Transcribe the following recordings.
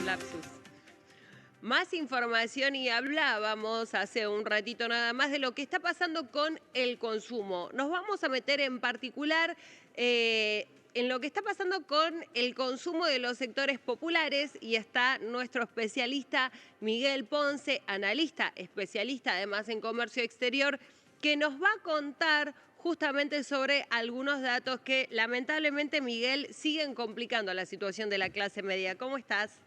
lapsus. Más información y hablábamos hace un ratito nada más de lo que está pasando con el consumo. Nos vamos a meter en particular en lo que está pasando con el consumo de los sectores populares y está nuestro especialista Miguel Ponce, analista, especialista además en comercio exterior, que nos va a contar justamente sobre algunos datos que lamentablemente, Miguel, siguen complicando la situación de la clase media. ¿Cómo estás?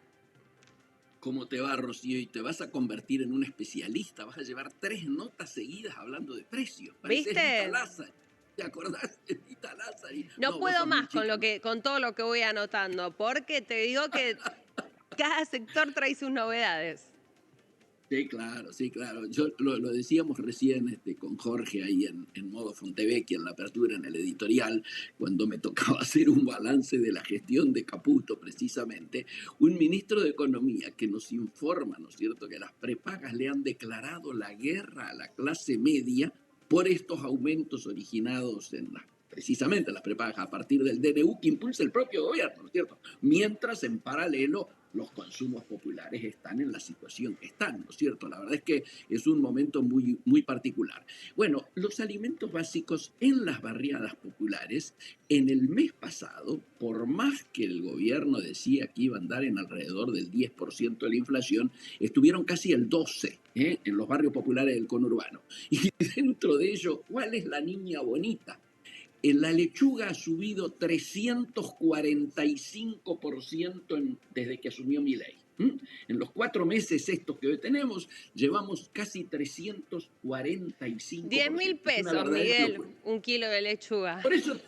¿Cómo te va, Rocío? Y te vas a convertir en un especialista. Vas a llevar 3 notas seguidas hablando de precios. Pareces Lita ¿Viste? Lázari. ¿Te acordás de Lita Lázari? No No, vos puedo sos muy más con chica. con todo lo que voy anotando, porque te digo que cada sector trae sus novedades. Sí, claro, sí, claro. Yo lo decíamos recién con Jorge ahí en modo Fontevecchia, en la apertura, en el editorial, cuando me tocaba hacer un balance de la gestión de Caputo, precisamente, un ministro de Economía que nos informa, ¿no es cierto?, que las prepagas le han declarado la guerra a la clase media por estos aumentos originados precisamente en las prepagas a partir del DNU que impulsa el propio gobierno, ¿no es cierto? Mientras en paralelo los consumos populares están en la situación que están, ¿no es cierto? La verdad es que es un momento muy, muy particular. Bueno, los alimentos básicos en las barriadas populares, en el mes pasado, por más que el gobierno decía que iba a andar en alrededor del 10% de la inflación, estuvieron casi el 12%, en los barrios populares del conurbano. Y dentro de ello, ¿cuál es la niña bonita? La lechuga ha subido 345% desde que asumió Milei. En los 4 meses estos que hoy tenemos, llevamos casi 10 mil 345%. Es una pesos, verdadera Miguel, locura. un kilo de lechuga. Por eso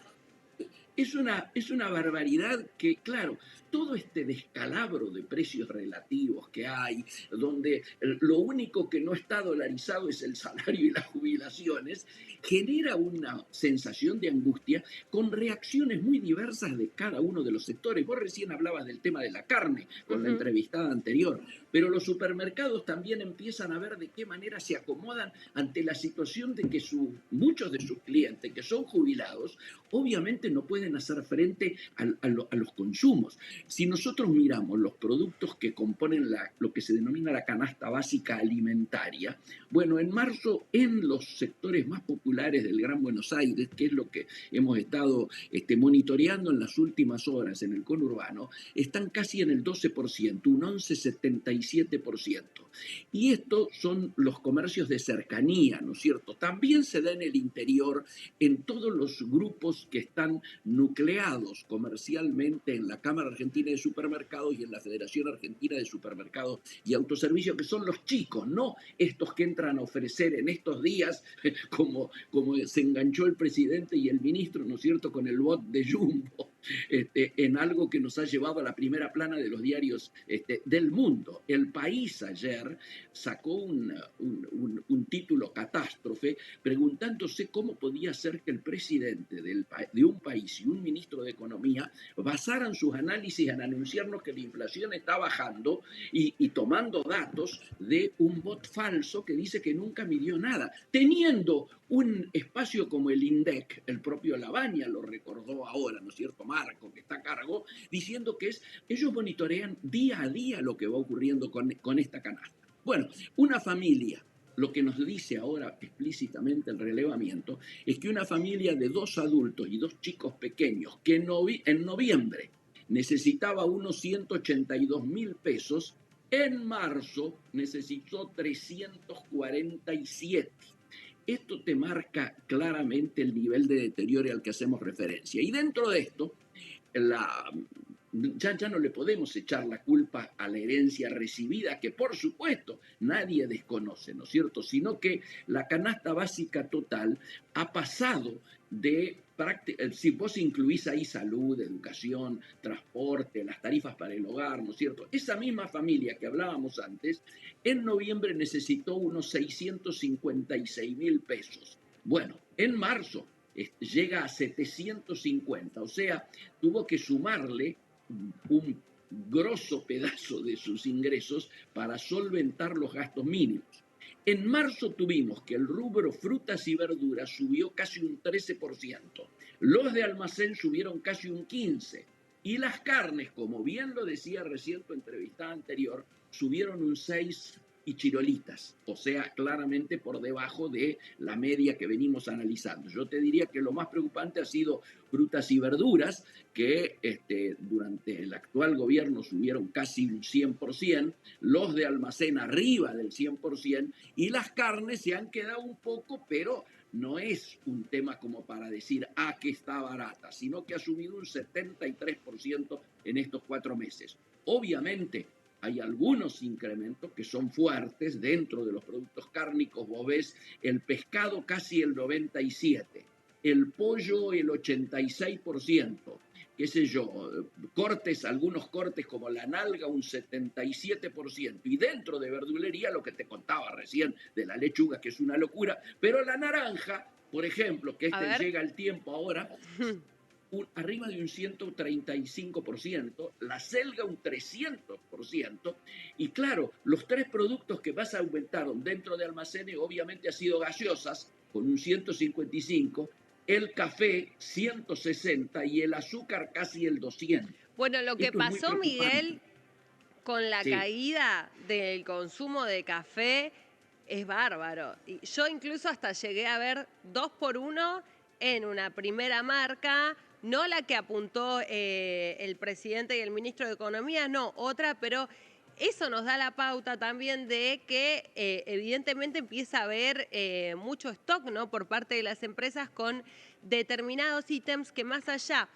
es una barbaridad que, claro, todo este descalabro de precios relativos que hay, donde lo único que no está dolarizado es el salario y las jubilaciones, genera una sensación de angustia con reacciones muy diversas de cada uno de los sectores. Vos recién hablabas del tema de la carne con la Ujú. entrevistada anterior, pero los supermercados también empiezan a ver de qué manera se acomodan ante la situación de que muchos de sus clientes, que son jubilados, obviamente no pueden hacer frente a los consumos. Si nosotros miramos los productos que componen lo que se denomina la canasta básica alimentaria, bueno, en marzo en los sectores más populares del Gran Buenos Aires, que es lo que hemos estado monitoreando en las últimas horas en el conurbano, están casi en el 12%, un 11,77%. Y estos son los comercios de cercanía, ¿no es cierto? También se da en el interior, en todos los grupos que están nucleados comercialmente en la Cámara Argentina de Supermercados y en la Federación Argentina de Supermercados y Autoservicios, que son los chicos, no estos que entran a ofrecer en estos días, como se enganchó el presidente y el ministro, ¿no es cierto?, con el bot de Jumbo, en algo que nos ha llevado a la primera plana de los diarios del mundo. El País ayer sacó un título catástrofe preguntándose cómo podía ser que el presidente de un país y un ministro de Economía basaran sus análisis en anunciarnos que la inflación está bajando y tomando datos de un bot falso que dice que nunca midió nada, teniendo un espacio como el INDEC, el propio Lavagna lo recordó ahora, ¿no es cierto?, Marco, que está a cargo, diciendo que ellos monitorean día a día lo que va ocurriendo con esta canasta. Bueno, una familia, lo que nos dice ahora explícitamente el relevamiento, es que una familia de 2 adultos y 2 chicos pequeños, que en noviembre necesitaba unos 182.000 pesos, en marzo necesitó 347. Esto te marca claramente el nivel de deterioro al que hacemos referencia. Y dentro de esto, la, ya no le podemos echar la culpa a la herencia recibida, que por supuesto nadie desconoce, ¿no es cierto? Sino que la canasta básica total ha pasado si vos incluís ahí salud, educación, transporte, las tarifas para el hogar, ¿no es cierto? Esa misma familia que hablábamos antes, en noviembre necesitó unos 656.000 pesos. Bueno, en marzo llega a 750, o sea, tuvo que sumarle un grosso pedazo de sus ingresos para solventar los gastos mínimos. En marzo tuvimos que el rubro frutas y verduras subió casi un 13%, los de almacén subieron casi un 15%, Y las carnes, como bien lo decía recién tu entrevistada anterior, subieron un 6 y chirolitas, o sea, claramente por debajo de la media que venimos analizando. Yo te diría que lo más preocupante ha sido frutas y verduras, que durante el actual gobierno subieron casi un 100%, los de almacén arriba del 100%, y las carnes se han quedado un poco, pero no es un tema como para decir, que está barata, sino que ha subido un 73% en estos 4 meses. Obviamente, hay algunos incrementos que son fuertes dentro de los productos cárnicos. Vos ves el pescado casi el 97%, el pollo el 86%, qué sé yo, cortes, algunos cortes como la nalga un 77%, y dentro de verdulería lo que te contaba recién de la lechuga, que es una locura, pero la naranja, por ejemplo, que A ver. llega el tiempo ahora, arriba de un 135%, la selga un 300%, y claro, los tres productos que más aumentaron dentro de almacenes obviamente ha sido gaseosas, con un 155%, el café 160% y el azúcar casi el 200%. Bueno, lo que Esto es muy pasó, preocupante. Miguel, con la Sí, caída del consumo de café es bárbaro. Y yo incluso hasta llegué a ver 2 por 1 en una primera marca, no la que apuntó el presidente y el ministro de Economía, no, otra, pero eso nos da la pauta también de que evidentemente empieza a haber mucho stock, ¿no?, por parte de las empresas con determinados ítems que, más allá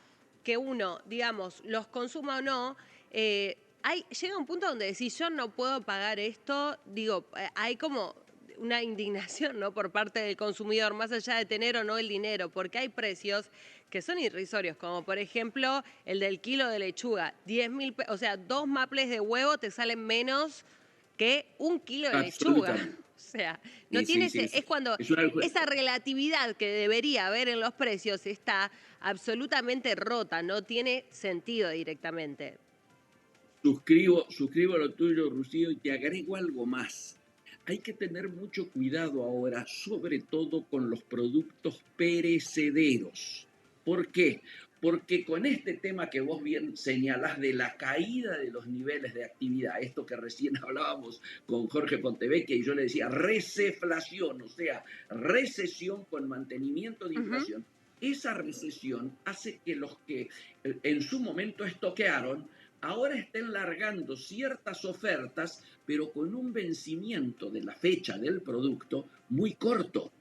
que uno, digamos, los consuma o no, llega un punto donde decís, yo no puedo pagar esto, digo, hay como una indignación, ¿no?, por parte del consumidor, más allá de tener o no el dinero, porque hay precios que son irrisorios, como por ejemplo el del kilo de lechuga, 10.000 pesos, o sea, 2 maples de huevo te salen menos que 1 kilo de lechuga. absolutamente. O sea, no Sí, tiene sí, sí, es cuando es una locura. esa relatividad que debería haber en los precios está absolutamente rota, no tiene sentido directamente. Suscribo lo tuyo, Rocío, y te agrego algo más. Hay que tener mucho cuidado ahora, sobre todo con los productos perecederos. ¿Por qué? Porque con este tema que vos bien señalás de la caída de los niveles de actividad, esto que recién hablábamos con Jorge Pontevecchia, y yo le decía receflación, o sea, recesión con mantenimiento de Ujú. inflación, esa recesión hace que los que en su momento estoquearon ahora estén largando ciertas ofertas, pero con un vencimiento de la fecha del producto muy corto.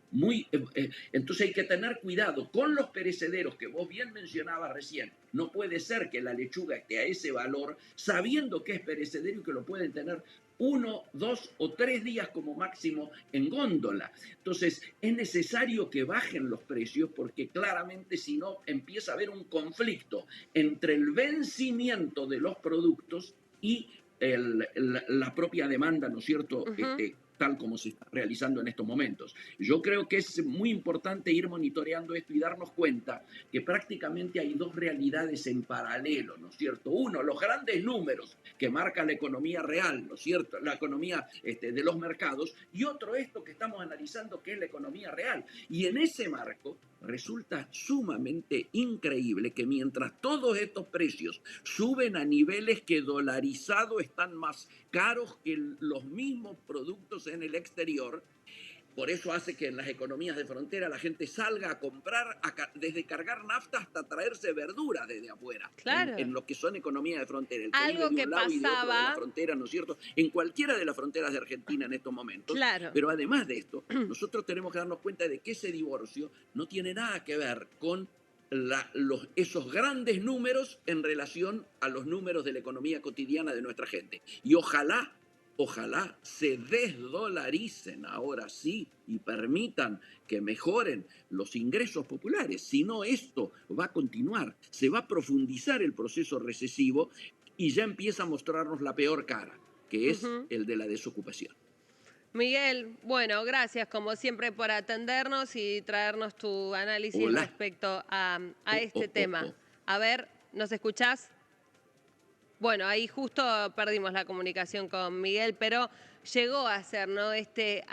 Entonces hay que tener cuidado con los perecederos que vos bien mencionabas recién. No puede ser que la lechuga esté a ese valor sabiendo que es perecedero y que lo pueden tener 1, 2 o 3 días como máximo en góndola. Entonces es necesario que bajen los precios, porque claramente si no empieza a haber un conflicto entre el vencimiento de los productos y la propia demanda, ¿no es cierto?, Ujú. tal como se está realizando en estos momentos. Yo creo que es muy importante ir monitoreando esto y darnos cuenta que prácticamente hay dos realidades en paralelo, ¿no es cierto? Uno, los grandes números que marca la economía real, ¿no es cierto?, la economía de los mercados, y otro, esto que estamos analizando, que es la economía real. Y en ese marco resulta sumamente increíble que mientras todos estos precios suben a niveles que dolarizado están más caros que los mismos productos en el exterior, por eso hace que en las economías de frontera la gente salga a comprar, desde cargar nafta hasta traerse verduras desde afuera, Claro. en lo que son economías de frontera, el que vive Algo de que un lado y de otro de la pasaba, frontera, ¿no es cierto?, en cualquiera de las fronteras de Argentina en estos momentos. claro. Pero además de esto, nosotros tenemos que darnos cuenta de que ese divorcio no tiene nada que ver con esos grandes números en relación a los números de la economía cotidiana de nuestra gente. Y ojalá se desdolaricen ahora sí y permitan que mejoren los ingresos populares. Si no, esto va a continuar, se va a profundizar el proceso recesivo y ya empieza a mostrarnos la peor cara, que es Ujú. el de la desocupación. Miguel, bueno, gracias como siempre por atendernos y traernos tu análisis Hola. respecto a Oh, este oh, oh, tema. oh. A ver, ¿nos escuchás? Bueno, ahí justo perdimos la comunicación con Miguel, pero llegó a ser, ¿no?, este